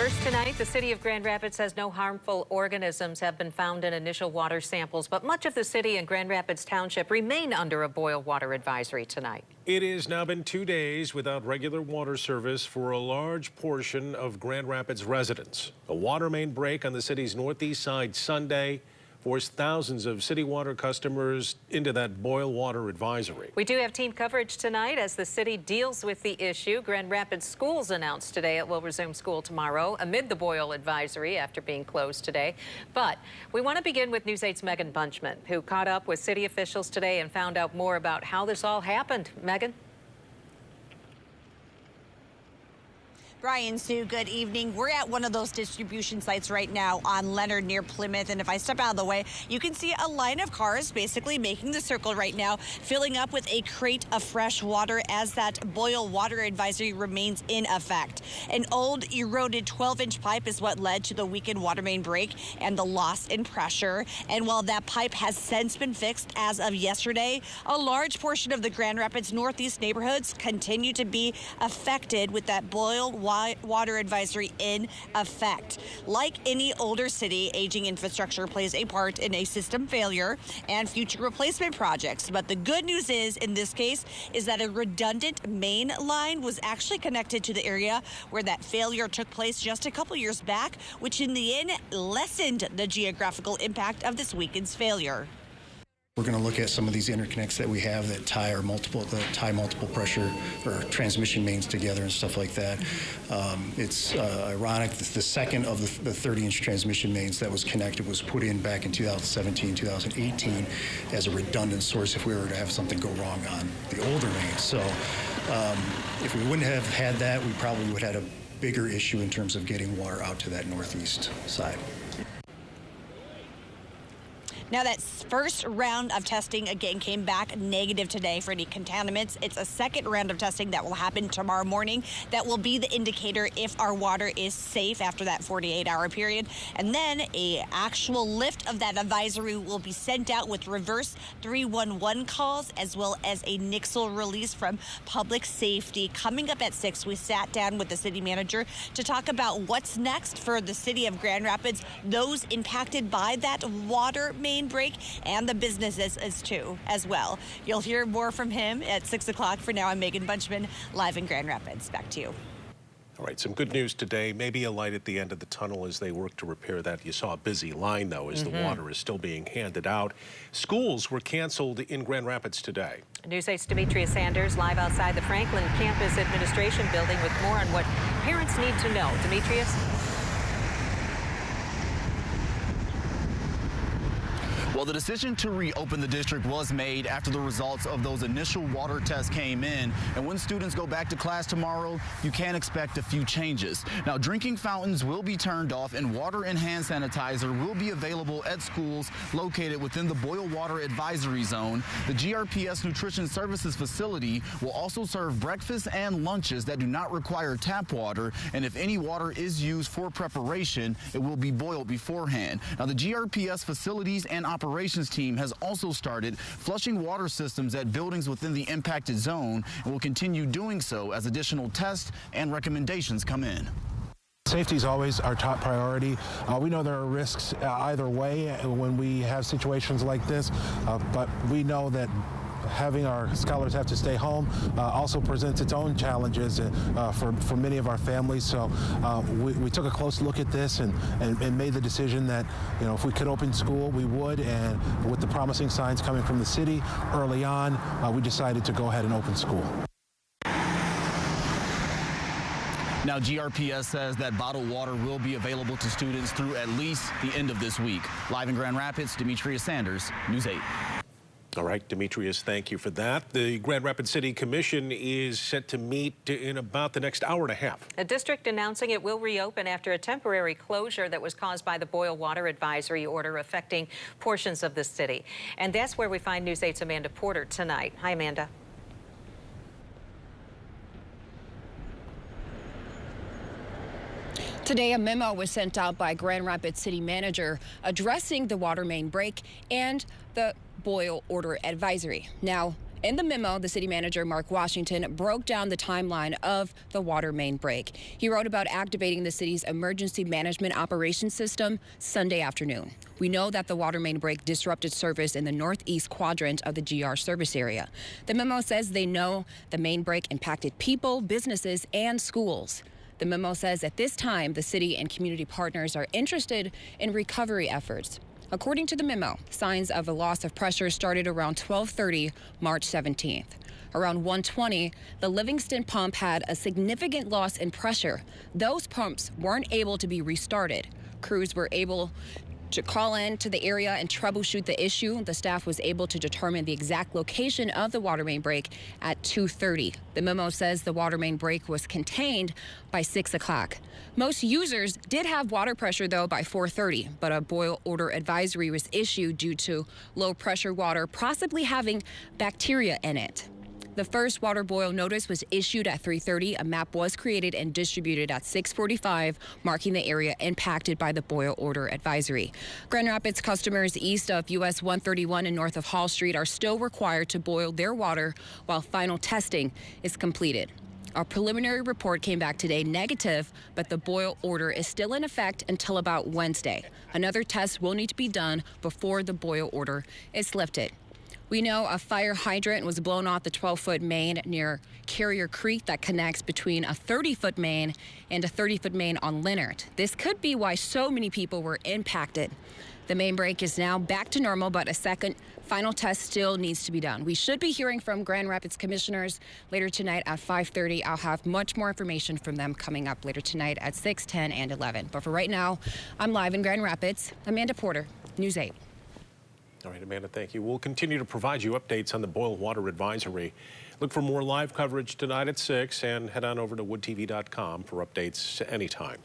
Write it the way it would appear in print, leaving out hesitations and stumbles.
First tonight, the city of Grand Rapids says no harmful organisms have been found in initial water samples, but much of the city and Grand Rapids Township remain under a boil water advisory tonight. It has now been 2 days without regular water service for a large portion of Grand Rapids residents. A water main break on the city's northeast side Sunday forced thousands of city water customers into that boil water advisory. We do have team coverage tonight as the city deals with the issue. Grand Rapids schools announced today it will resume school tomorrow amid the boil advisory after being closed today. But we want to begin with News 8's Megan Bunchman, who caught up with city officials today and found out more about how this all happened. Megan? Brian, Sue, good evening. We're at one of those distribution sites right now on Leonard near Plymouth. And if I step out of the way, you can see a line of cars basically making the circle right now, filling up with a crate of fresh water as that boil water advisory remains in effect. An old eroded 12-inch pipe is what led to the weakened water main break and the loss in pressure. And while that pipe has since been fixed as of yesterday, a large portion of the Grand Rapids Northeast neighborhoods continue to be affected with that boil water advisory in effect. Like any older city, aging infrastructure plays a part in a system failure and future replacement projects. But the good news is, in this case, is that a redundant main line was actually connected to the area where that failure took place just a couple years back, which in the end lessened the geographical impact of this weekend's failure. We're going to look at some of these interconnects that we have that tie multiple pressure or transmission mains together and stuff like that. It's ironic that the second of the 30-inch transmission mains that was connected was put in back in 2017, 2018 as a redundant source if we were to have something go wrong on the older mains. So if we wouldn't have had that, we probably would have had a bigger issue in terms of getting water out to that northeast side. Now, that first round of testing again came back negative today for any contaminants. It's a second round of testing that will happen tomorrow morning. That will be the indicator if our water is safe after that 48-hour period. And then a actual lift of that advisory will be sent out with reverse 311 calls as well as a Nixle release from public safety. Coming up at 6, we sat down with the city manager to talk about what's next for the city of Grand Rapids, those impacted by that water main break, and the businesses as well. You'll hear more from him at 6 o'clock. For now, I'm Megan Bunchman, live in Grand Rapids. Back to you. All right, some good news today. Maybe a light at the end of the tunnel as they work to repair that. You saw a busy line, though, as the water is still being handed out. Schools were canceled in Grand Rapids today. News 8's Demetrius Sanders live outside the Franklin Campus Administration Building with more on what parents need to know. Demetrius? Well, the decision to reopen the district was made after the results of those initial water tests came in. And when students go back to class tomorrow, you can expect a few changes. Now, drinking fountains will be turned off and water and hand sanitizer will be available at schools located within the boil water advisory zone. The GRPS Nutrition Services facility will also serve breakfast and lunches that do not require tap water. And if any water is used for preparation, it will be boiled beforehand. Now, the GRPS facilities and operations team has also started flushing water systems at buildings within the impacted zone and will continue doing so as additional tests and recommendations come in. Safety is always our top priority. We know there are risks either way when we have situations like this, but we know that having our scholars have to stay home also presents its own challenges for many of our families. So we took a close look at this and made the decision that, you know, if we could open school, we would. And with the promising signs coming from the city early on, we decided to go ahead and open school. Now, GRPS says that bottled water will be available to students through at least the end of this week. Live in Grand Rapids, Demetrius Sanders, News 8. All right, Demetrius, thank you for that. The Grand Rapids City Commission is set to meet in about the next hour and a half. A district announcing it will reopen after a temporary closure that was caused by the boil water advisory order affecting portions of the city. And that's where we find News 8's Amanda Porter tonight. Hi, Amanda. Today, a memo was sent out by Grand Rapids City Manager addressing the water main break and the boil order advisory. Now, In the memo, the city manager, Mark Washington, broke down the timeline of the water main break. He wrote about activating the city's emergency management operations system Sunday afternoon. We know that the water main break disrupted service in the northeast quadrant of the GR service area. The memo says they know the main break impacted people, businesses, and schools. The memo says at this time, the city and community partners are interested in recovery efforts. According to the memo, signs of a loss of pressure started around 12:30 March 17th. Around 1:20, the Livingston pump had a significant loss in pressure. Those pumps weren't able to be restarted. Crews were able to call in to the area and troubleshoot the issue. The staff was able to determine the exact location of the water main break at 2:30. The memo says the water main break was contained by 6 o'clock. Most users did have water pressure, though, by 4:30, but a boil order advisory was issued due to low pressure water possibly having bacteria in it. The first water boil notice was issued at 3:30. A map was created and distributed at 6:45, marking the area impacted by the boil order advisory. Grand Rapids customers east of US 131 and north of Hall Street are still required to boil their water while final testing is completed. Our preliminary report came back today negative, but the boil order is still in effect until about Wednesday. Another test will need to be done before the boil order is lifted. We know a fire hydrant was blown off the 12-foot main near Carrier Creek that connects between a 30-foot main and a 30-foot main on Leonard. This could be why so many people were impacted. The main break is now back to normal, but a second final test still needs to be done. We should be hearing from Grand Rapids commissioners later tonight at 5:30. I'll have much more information from them coming up later tonight at 6, 10, and 11. But for right now, I'm live in Grand Rapids. Amanda Porter, News 8. All right, Amanda, thank you. We'll continue to provide you updates on the boil water advisory. Look for more live coverage tonight at 6 and head on over to woodtv.com for updates anytime.